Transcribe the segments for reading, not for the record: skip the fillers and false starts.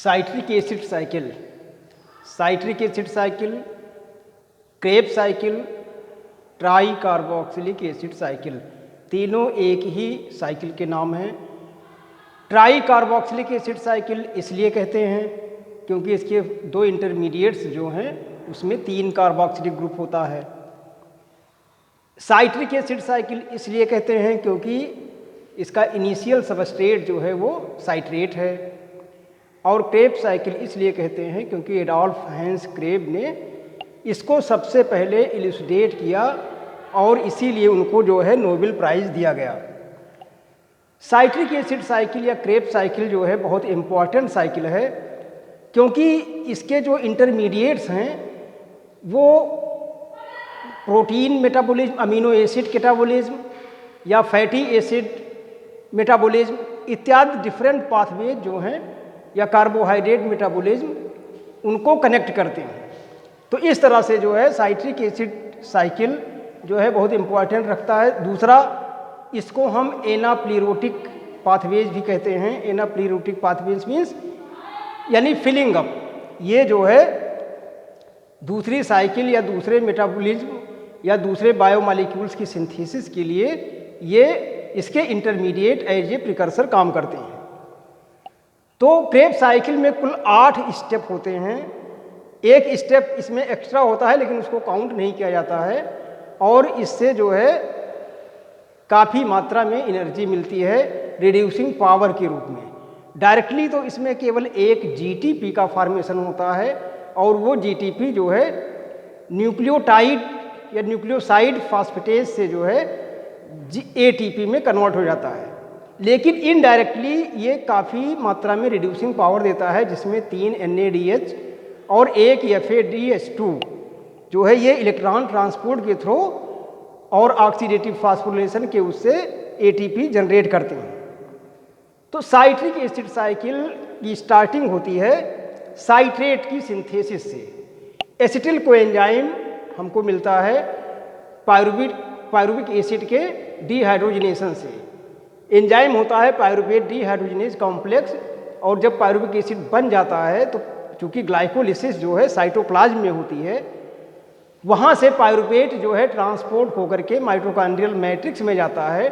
Citric acid cycle, citric acid cycle, Krebs cycle, try carboxylic acid cycle, तीनों एक ही cycle के नाम हैं। ट्राई कार्बोक्सिलिक एसिड साइकिल इसलिए कहते हैं क्योंकि इसके दो इंटरमीडिएट्स जो हैं उसमें 3 कार्बोक्सिलिक ग्रुप होता है। साइट्रिक एसिड साइकिल इसलिए कहते हैं क्योंकि इसका इनिशियल सबस्ट्रेट जो है वो साइट्रेट है। और क्रेब साइकिल इसलिए कहते हैं क्योंकि एडोल्फ हैंस क्रेब ने इसको सबसे पहले इलुसिडेट किया और इसीलिए उनको जो है नोबेल प्राइज़ दिया गया। साइट्रिक एसिड साइकिल या क्रेब साइकिल जो है बहुत इम्पॉर्टेंट साइकिल है क्योंकि इसके जो इंटरमीडिएट्स हैं वो protein metabolism, amino acid catabolism या फैटी एसिड मेटाबॉलिज्म इत्यादि डिफरेंट पाथवेज जो हैं या कार्बोहाइड्रेट मेटाबॉलिज्म उनको कनेक्ट करते हैं। तो इस तरह से जो है साइट्रिक एसिड साइकिल जो है बहुत इम्पॉर्टेंट रखता है। दूसरा, इसको हम एनाप्लीरोटिक पाथवेज भी कहते हैं। एनाप्लीरोटिक पाथवेज मीन्स यानी फिलिंग अप। ये जो है दूसरी साइकिल या दूसरे मेटाबॉलिज्म या दूसरे बायोमॉलिक्यूल्स की सिंथेसिस के लिए ये इसके इंटरमीडिएट एज ए प्रिकर्सर काम करते हैं। तो क्रेब साइकिल में कुल 8 स्टेप होते हैं। एक स्टेप इसमें एक्स्ट्रा होता है लेकिन उसको काउंट नहीं किया जाता है और इससे जो है काफ़ी मात्रा में एनर्जी मिलती है रिड्यूसिंग पावर के रूप में। डायरेक्टली तो इसमें केवल एक जीटीपी का फॉर्मेशन होता है और वो जीटीपी जो है न्यूक्लियोटाइड या न्यूक्लियोसाइड फॉस्फेटेज से जो है एटीपी में कन्वर्ट हो जाता है। लेकिन इनडायरेक्टली ये काफ़ी मात्रा में रिड्यूसिंग पावर देता है जिसमें 3 NADH और 1 FADH2 जो है ये इलेक्ट्रॉन ट्रांसपोर्ट के थ्रू और ऑक्सीडेटिव फास्फोरिलेशन के उससे एटीपी जनरेट करते हैं। तो साइट्रिक एसिड साइकिल की स्टार्टिंग होती है साइट्रेट की सिंथेसिस से। एसिटिल कोएंजाइम हमको मिलता है पायरुविक एसिड के डिहाइड्रोजनेशन से। एंजाइम होता है पायरुवेट डिहाइड्रोजनेज कॉम्प्लेक्स और जब पायरुविक एसिड बन जाता है तो चूँकि ग्लाइकोलिसिस जो है साइटोप्लाज्म में होती है वहाँ से पायरुवेट जो है ट्रांसपोर्ट होकर के माइटोकॉन्ड्रियल मैट्रिक्स में जाता है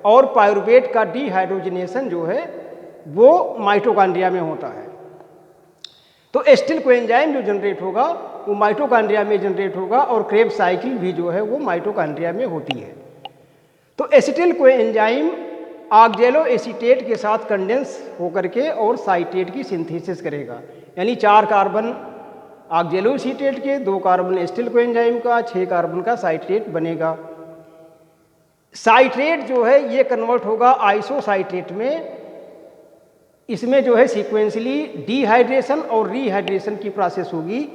और पायरुवेट का डिहाइड्रोजनेशन जो है वो माइटोकॉन्ड्रिया में होता है। तो एसिटिल कोएंजाइम जो जनरेट होगा वो माइटोकॉन्ड्रिया में जनरेट होगा और क्रेब साइकिल भी जो है वो माइटोकॉन्ड्रिया में होती है। तो एसिटिल कोएंजाइम ऑक्जेलो एसीटेट के साथ कंडेंस होकर के और साइट्रेट की सिंथेसिस करेगा, यानी 4 कार्बन ऑक्जेलो एसीटेट के, 2 कार्बन एसिटिल कोएंजाइम का, 6 कार्बन का साइट्रेट बनेगा। साइट्रेट जो है ये कन्वर्ट होगा आइसोसाइट्रेट में। इसमें जो है सीक्वेंसली डिहाइड्रेशन और रीहाइड्रेशन की प्रोसेस होगी।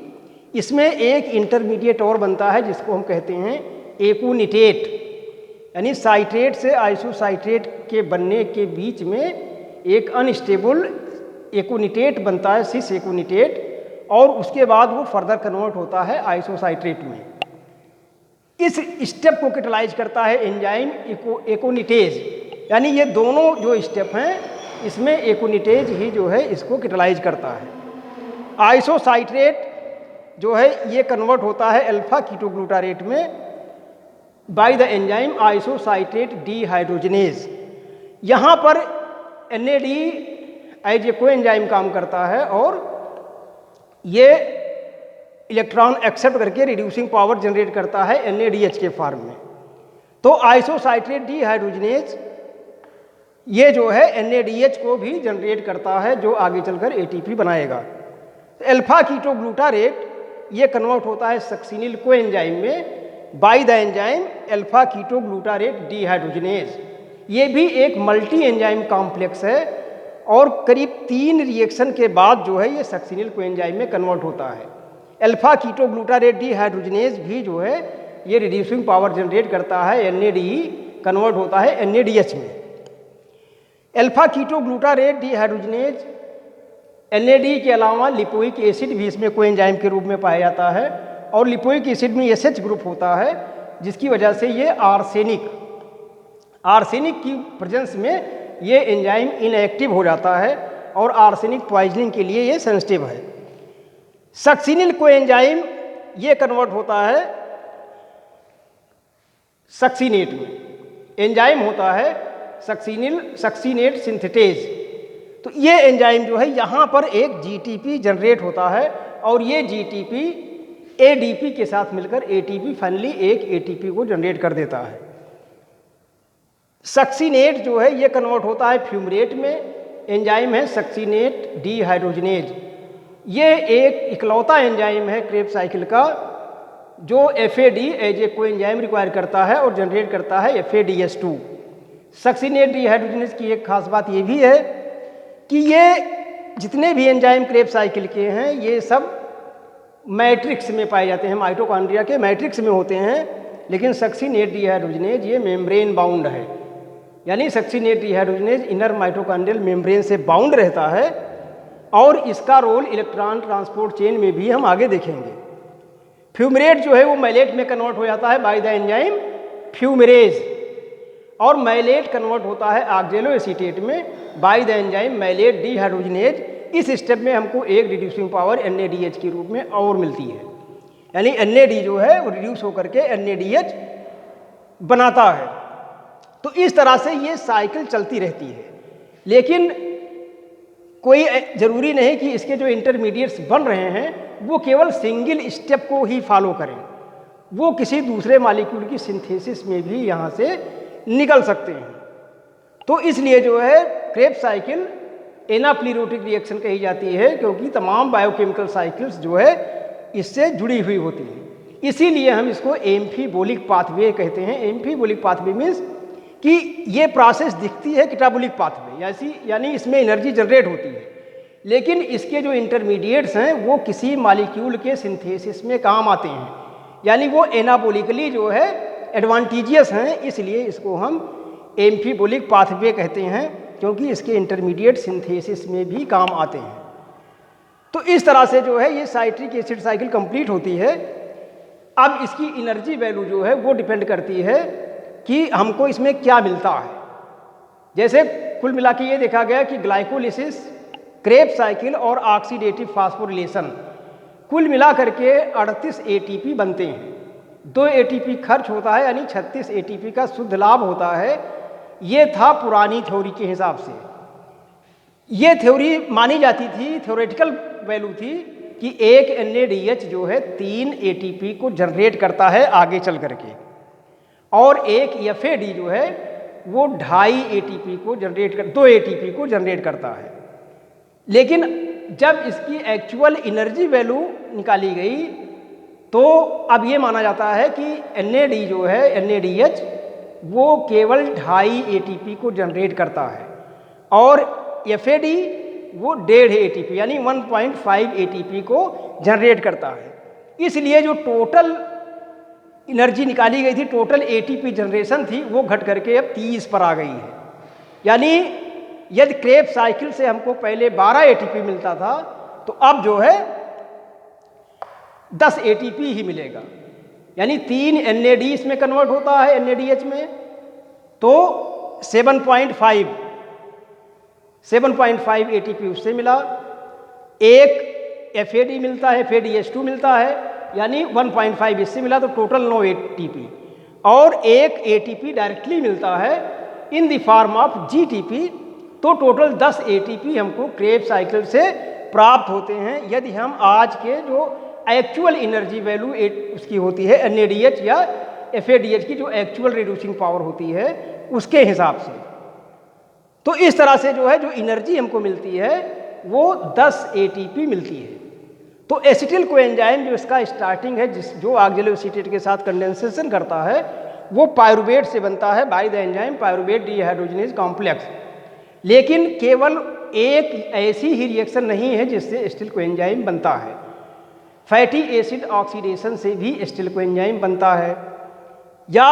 इसमें एक इंटरमीडिएट और बनता है जिसको हम कहते हैं एकोनिटेट, यानी साइट्रेट से आइसोसाइट्रेट के बनने के बीच में एक अनस्टेबल एकोनिटेट बनता है, सिस एकोनिटेट, और उसके बाद वो फर्दर कन्वर्ट होता है आइसोसाइट्रेट में। इस स्टेप को कैटालाइज करता है एंजाइम एकोनिटेज, यानी ये दोनों जो स्टेप हैं इसमें एकोनिटेज ही जो है इसको कैटालाइज करता है। आइसोसाइट्रेट जो है ये कन्वर्ट होता है अल्फा कीटोग्लूटारेट में बाय द एंजाइम आइसोसाइट्रेट डिहाइड्रोजनेज। यहाँ पर NAD एज ए कोएंजाइम काम करता है और ये इलेक्ट्रॉन एक्सेप्ट करके रिड्यूसिंग पावर जनरेट करता है NADH के फॉर्म में। तो आइसोसाइट्रेट डिहाइड्रोजनेज ये जो है NADH को भी जनरेट करता है जो आगे चलकर ATP बनाएगा। अल्फा कीटोग्लूटारेट ये कन्वर्ट होता है सक्सिनिल कोएंजाइम में by the enzyme alpha ketoglutarate dehydrogenase. ये भी एक मल्टी एंजाइम कॉम्प्लेक्स है और करीब 3 रिएक्शन के बाद जो है ये सक्सिनिल कोएंजाइम में कन्वर्ट होता है। अल्फा कीटोग्लूटारेट डिहाइड्रोजनेज भी जो है ये रिड्यूसिंग पावर जनरेट करता है, NAD कन्वर्ट होता है NADH में। अल्फा कीटोग्लूटारेट डिहाइड्रोजनेज NAD के अलावा लिपोइक एसिड भी इसमें कोएंजाइम के रूप में पाया जाता है और लिपोइक एसिड में SH ग्रुप होता है जिसकी वजह से ये आर्सेनिक की प्रेजेंस में ये एंजाइम इनएक्टिव हो जाता है और आर्सेनिक पॉइजनिंग के लिए ये सेंसिटिव है। सक्सिनिल कोएंजाइम ये कन्वर्ट होता है सक्सीनेट में, एंजाइम होता है सक्सीनेट सिंथेटेज। तो ये एंजाइम जो है यहाँ पर एक जीटीपी जनरेट होता है और ये जीटीपी एडीपी के साथ मिलकर एटीपी फाइनली एक एटीपी को जनरेट कर देता है। सक्सीनेट जो है ये कन्वर्ट होता है फ्यूमरेट में, एंजाइम है सक्सीनेट डीहाइड्रोजनेज। ये एक इकलौता एंजाइम है क्रेब्स साइकिल का जो FAD as a coenzyme require करता है और जनरेट करता है FADH2। सक्सीनेट डीहाइड्रोजनेज की एक खास बात ये भी है कि ये जितने भी एंजाइम क्रेब्स साइकिल के हैं ये सब मैट्रिक्स में पाए जाते हैं, माइटोकॉन्ड्रिया के मैट्रिक्स में होते हैं, लेकिन सक्सीनेट डीहाइड्रोजनेज ये मेम्ब्रेन बाउंड है, यानी succinate dehydrogenase inner mitochondrial membrane से बाउंड रहता है और इसका रोल इलेक्ट्रॉन ट्रांसपोर्ट चेन में भी हम आगे देखेंगे। फ्यूमरेट जो है वो मैलेट में कन्वर्ट हो जाता है बाय द एंजाइम फ्यूमरेज और मैलेट कन्वर्ट होता है ऑक्जेलो एसीटेट में by the enzyme malate dehydrogenase. इस स्टेप में हमको एक रिड्यूसिंग पावर NADH के रूप में और मिलती है, यानी NAD जो है वो रिड्यूस होकर के NADH बनाता है। तो इस तरह से ये साइकिल चलती रहती है, लेकिन कोई ज़रूरी नहीं कि इसके जो इंटरमीडिएट्स बन रहे हैं वो केवल सिंगल स्टेप को ही फॉलो करें, वो किसी दूसरे मॉलिक्यूल की सिंथेसिस में भी यहाँ से निकल सकते हैं। तो इसलिए जो है क्रेब्स साइकिल एनाप्लीरोटिक रिएक्शन कही जाती है, क्योंकि तमाम बायोकेमिकल साइकिल्स जो है इससे जुड़ी हुई होती हैं। इसीलिए हम इसको एम्फीबोलिक पाथवे कहते हैं। एम्फीबोलिक पाथवे मीन्स कि ये प्रोसेस दिखती है कैटाबोलिक पाथवे, यानी इसमें एनर्जी जनरेट होती है, लेकिन इसके जो इंटरमीडिएट्स हैं वो किसी मॉलिक्यूल के सिंथेसिस में काम आते हैं, यानी वो एनाबोलिकली जो है एडवांटेजियस हैं। इसलिए इसको हम एम्फीबोलिक पाथवे कहते हैं, क्योंकि इसके इंटरमीडिएट सिंथेसिस में भी काम आते हैं। तो इस तरह से जो है ये साइट्रिक एसिड साइकिल कंप्लीट होती है। अब इसकी एनर्जी वैल्यू जो है वो डिपेंड करती है कि हमको इसमें क्या मिलता है। जैसे कुल मिला के ये देखा गया कि ग्लाइकोलिसिस, क्रेब्स साइकिल और ऑक्सीडेटिव फास्फोरिलेशन कुल मिला करके 38 ATP बनते हैं। 2 ATP खर्च होता है, यानी 36 ATP का शुद्ध लाभ होता है। ये था पुरानी थ्योरी के हिसाब से। ये थ्योरी मानी जाती थी, थ्योरेटिकल वैल्यू थी कि एक NADH जो है 3 ATP को जनरेट करता है आगे चल करके, और एक FAD जो है वो 2.5 ATP को जनरेट कर 2 ATP को जनरेट करता है। लेकिन जब इसकी एक्चुअल एनर्जी वैल्यू निकाली गई तो अब ये माना जाता है कि NAD जो है NADH वो केवल 2.5 ATP को जनरेट करता है और FAD वो 1.5 ATP यानी 1.5 ATP को जनरेट करता है। इसलिए जो टोटल एनर्जी निकाली गई थी, टोटल ATP जनरेशन थी, वो घट करके अब 30 पर आ गई है। यानी यदि क्रेब्स साइकिल से हमको पहले 12 ATP मिलता था तो अब जो है 10 ATP ही मिलेगा, यानी 3 NAD इसमें कन्वर्ट होता है NADH में, तो 7.5 ATP उससे मिला, एक FAD मिलता है, FADH2 मिलता है, यानी 1.5 इससे मिला, तो टोटल 9 ATP, और एक ATP डायरेक्टली मिलता है in the form of GTP, तो टोटल 10 ATP हमको क्रेब्स साइकिल से प्राप्त होते हैं यदि हम आज के जो एक्चुअल एनर्जी वैल्यू उसकी होती है NADH या FADH की जो एक्चुअल रिड्यूसिंग पावर होती है उसके हिसाब से। तो इस तरह से जो है जो एनर्जी हमको मिलती है वो 10 ATP मिलती है। तो एसिटिल कोएंजाइम जो इसका स्टार्टिंग है, जो ऑक्जेलो एसीटेट के साथ कंडेंसेशन करता है, वो पायरुवेट से बनता है by the enzyme pyruvate dehydrogenase complex. लेकिन केवल एक ऐसी ही रिएक्शन नहीं है जिससे एसिटिल कोएंजाइम बनता है, फैटी एसिड ऑक्सीडेशन से भी एसिटिल कोएंजाइम बनता है, या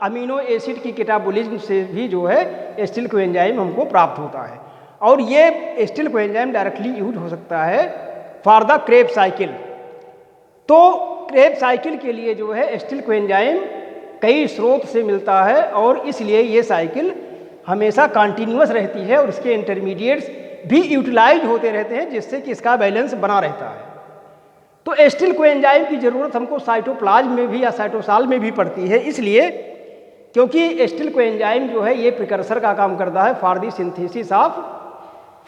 अमीनो एसिड की कैटाबोलिज्म से भी जो है एसिटिल कोएंजाइम हमको प्राप्त होता है। और ये एसिटिल कोएंजाइम डायरेक्टली यूज हो सकता है फॉर द क्रेब्स साइकिल। तो क्रेब्स साइकिल के लिए जो है एसिटिल कोएंजाइम कई स्रोत से मिलता है और इसलिए ये साइकिल हमेशा कंटिन्यूअस रहती है और इसके इंटरमीडिएट्स भी यूटिलाइज होते रहते हैं, जिससे कि इसका बैलेंस बना रहता है। तो एस्टिल कोएंजाइम की ज़रूरत हमको साइटोप्लाज्म में भी या साइटोसाल में भी पड़ती है, इसलिए क्योंकि एस्टिल कोएंजाइम जो है ये प्रिकर्सर का काम करता है for the synthesis of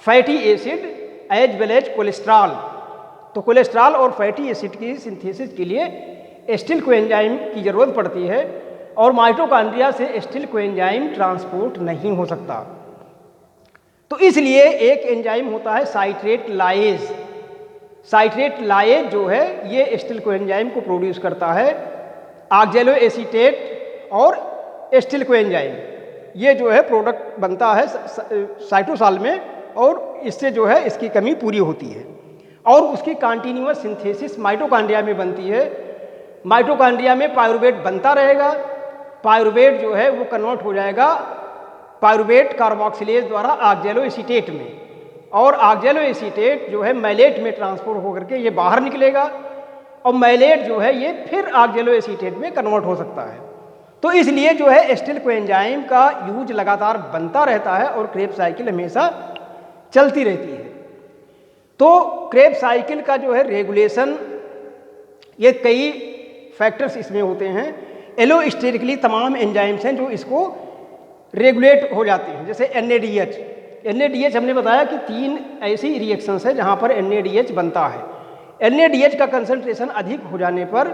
fatty acid as well as cholesterol. तो कोलेस्ट्रॉल और फैटी एसिड की सिंथेसिस के लिए एस्टिल कोएंजाइम की ज़रूरत पड़ती है, और माइटोकॉन्ड्रिया से एस्टिल कोएंजाइम ट्रांसपोर्ट नहीं हो सकता। तो इसलिए एक एंजाइम होता है साइट्रेट लाएज। साइट्रेट लाएज जो है ये एस्टिल कोएंजाइम को प्रोड्यूस करता है। ऑक्जेलो एसीटेट और एस्टिल कोएंजाइम ये जो है प्रोडक्ट बनता है साइटोसाल में, और इससे जो है इसकी कमी पूरी होती है, और उसकी कॉन्टिन्यूअस सिंथेसिस माइटोकॉन्ड्रिया में बनती है। माइटोकॉन्ड्रिया में पायरुवेट बनता रहेगा, पायरुवेट जो है वो कन्वर्ट हो जाएगा पायरुवेट कार्बोक्सिलेज द्वारा ऑक्जेलो एसीटेट में, और ऑक्जेलो एसीटेट जो है मैलेट में ट्रांसफर होकर के ये बाहर निकलेगा, और मैलेट जो है ये फिर ऑक्जेलो एसीटेट में कन्वर्ट हो सकता है। तो इसलिए जो है एस्टिल कोएंजाइम का यूज लगातार बनता रहता है और क्रेब्स साइकिल हमेशा चलती रहती है। तो क्रेब्स साइकिल का जो है रेगुलेशन, ये कई फैक्टर्स इसमें होते हैं। एलोस्टेरिकली तमाम एंजाइम्स हैं जो इसको रेगुलेट हो जाते हैं, जैसे NADH। NADH हमने बताया कि 3 ऐसी रिएक्शंस है जहाँ पर NADH बनता है। NADH का कंसंट्रेशन अधिक हो जाने पर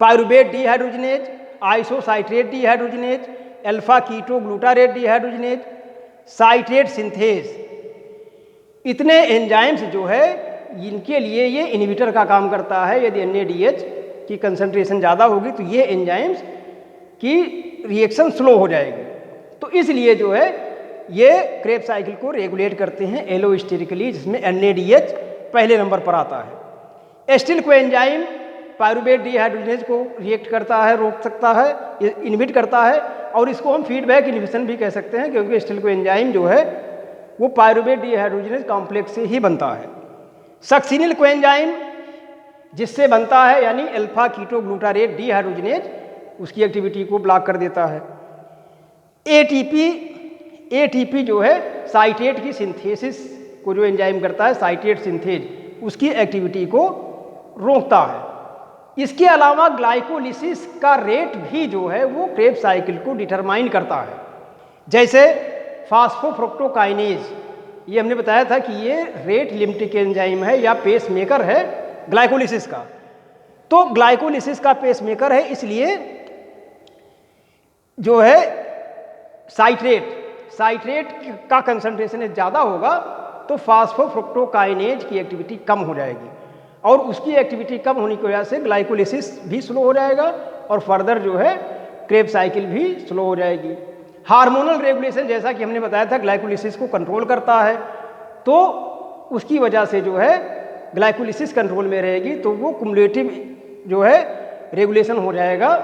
pyruvate dehydrogenase, isocitrate dehydrogenase, alpha keto glutarate dehydrogenase, citrate synthase, इतने एंजाइम्स जो है इनके लिए ये इनहिबिटर का काम करता है। यदि NADH की कंसंट्रेशन ज़्यादा होगी तो ये एंजाइम्स की रिएक्शन स्लो हो जाएगी। तो इसलिए जो है ये क्रेब्स साइकिल को रेगुलेट करते हैं एलोस्टेरिकली, जिसमें NADH पहले नंबर पर आता है। एस्टिल कोएंजाइम पायरुवेट डिहाइड्रोजनेज को रिएक्ट करता है, रोक सकता है, इनहिबिट करता है, और इसको हम फीडबैक इनहिबिशन भी कह सकते हैं, क्योंकि एस्टिल कोएंजाइम जो है वो पायरुवेट डिहाइड्रोजनेज कॉम्प्लेक्स से ही बनता है। सक्सिनिल कोएंजाइम जिससे बनता है, यानी अल्फा कीटो ग्लूटारेट डिहाइड्रोजनेज, उसकी एक्टिविटी को ब्लॉक कर देता है। ATP जो है साइटेट की सिंथेसिस को जो एंजाइम करता है, साइटेट सिंथेज, उसकी एक्टिविटी को रोकता है। इसके अलावा ग्लाइकोलिसिस का रेट भी जो है वो क्रेब्स साइकिल को डिटरमाइन करता है, जैसे फास्फोफ्रुक्टोकाइनेज, ये हमने बताया था कि ये रेट लिमिटिक एंजाइम है या पेस मेकर है ग्लाइकोलिसिस का। तो ग्लाइकोलिसिस का पेस मेकर है, इसलिए जो है साइट्रेट का कंसंट्रेशन ज़्यादा होगा तो फास्फोफ्रुक्टोकाइनेज की एक्टिविटी कम हो जाएगी, और उसकी एक्टिविटी कम होने की वजह से ग्लाइकोलिसिस भी स्लो हो जाएगा, और फर्दर जो है क्रेब्स साइकिल भी स्लो हो जाएगी। हार्मोनल रेगुलेशन, जैसा कि हमने बताया था, ग्लाइकोलिसिस को कंट्रोल करता है, तो उसकी वजह से जो है ग्लाइकोलिसिस कंट्रोल में रहेगी, तो वो कुमुलेटिव जो है रेगुलेशन हो जाएगा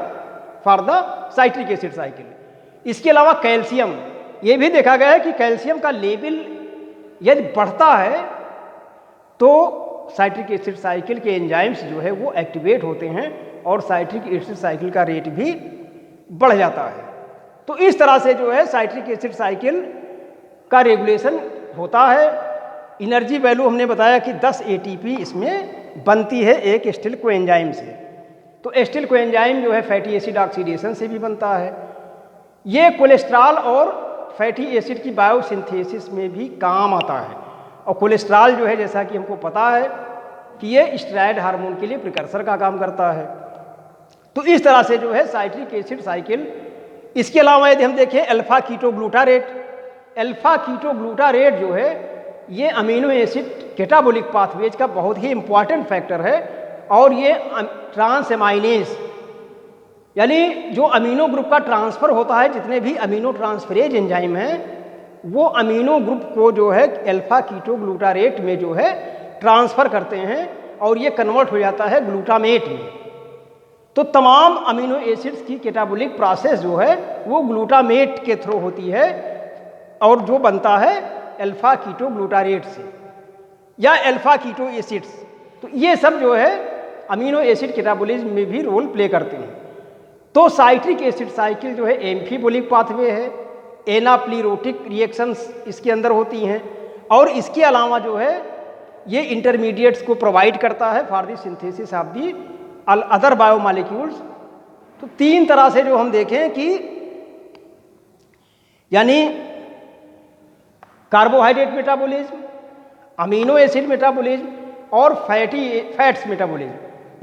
for the citric acid cycle. इसके अलावा कैल्शियम, ये भी देखा गया है कि कैल्शियम का लेवल यदि बढ़ता है तो साइट्रिक एसिड साइकिल के एंजाइम्स जो है वो एक्टिवेट होते हैं, और साइट्रिक एसिड साइकिल का रेट भी बढ़ जाता है। तो इस तरह से जो है साइट्रिक एसिड साइकिल का रेगुलेशन होता है। एनर्जी वैल्यू हमने बताया कि 10 ATP इसमें बनती है एक एस्टिल कोएंजाइम से। तो एस्टिल कोएंजाइम जो है फैटी एसिड ऑक्सीडेशन से भी बनता है। ये कोलेस्ट्रॉल और फैटी एसिड की बायोसिंथेसिस में भी काम आता है, और कोलेस्ट्रॉल जो है जैसा कि हमको पता है कि ये स्टेरॉयड हार्मोन के लिए प्रिकर्सर का काम करता है। तो इस तरह से जो है साइट्रिक एसिड साइकिल। इसके अलावा यदि हम देखें अल्फा कीटो ग्लूटारेट जो है ये अमीनो एसिड कैटाबोलिक पाथवेज का बहुत ही इंपॉर्टेंट फैक्टर है, और ये ट्रांसएमाइनेज यानी जो अमीनो ग्रुप का ट्रांसफ़र होता है, जितने भी अमीनो ट्रांसफरेज एंजाइम हैं वो अमीनो ग्रुप को जो है अल्फा कीटो ग्लूटारेट में जो है ट्रांसफ़र करते हैं, और ये कन्वर्ट हो जाता है ग्लूटामेट में। तो तमाम अमीनो एसिड्स की कैटाबोलिक प्रोसेस जो है वो ग्लूटामेट के थ्रू होती है, और जो बनता है अल्फा कीटो ग्लूटारेट से या अल्फा कीटो एसिड्स। तो ये सब जो है अमीनो एसिड कैटाबोलिज्म में भी रोल प्ले करते हैं। तो साइट्रिक एसिड साइकिल जो है एम्फीबोलिक पाथवे है, एनाप्लीरोटिक रिएक्शंस इसके अंदर होती हैं, और इसके अलावा जो है ये इंटरमीडिएट्स को प्रोवाइड करता है for the synthesis of the other biomolecules. तो 3 तरह से जो हम देखें कि यानी carbohydrate metabolism, amino acid metabolism और फैट्स मेटाबॉलिज्म,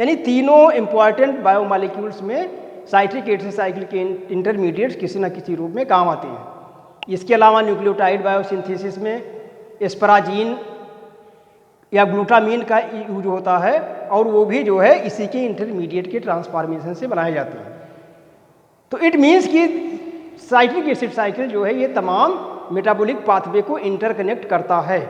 यानी तीनों इंपॉर्टेंट बायोमॉलिक्यूल्स में साइट्रिक एसिड साइकिल के इंटरमीडिएट्स किसी न किसी रूप में काम आते हैं। इसके अलावा न्यूक्लियोटाइड बायोसिंथेसिस में एस्पराजीन या ग्लूटामीन का यूज होता है और वो भी जो है इसी के इंटरमीडिएट के ट्रांसफॉर्मेशन से बनाए जाते हैं। तो इट मीन्स कि साइट्रिक एसिड साइकिल जो है ये तमाम मेटाबॉलिक पाथवे को इंटरकनेक्ट करता है।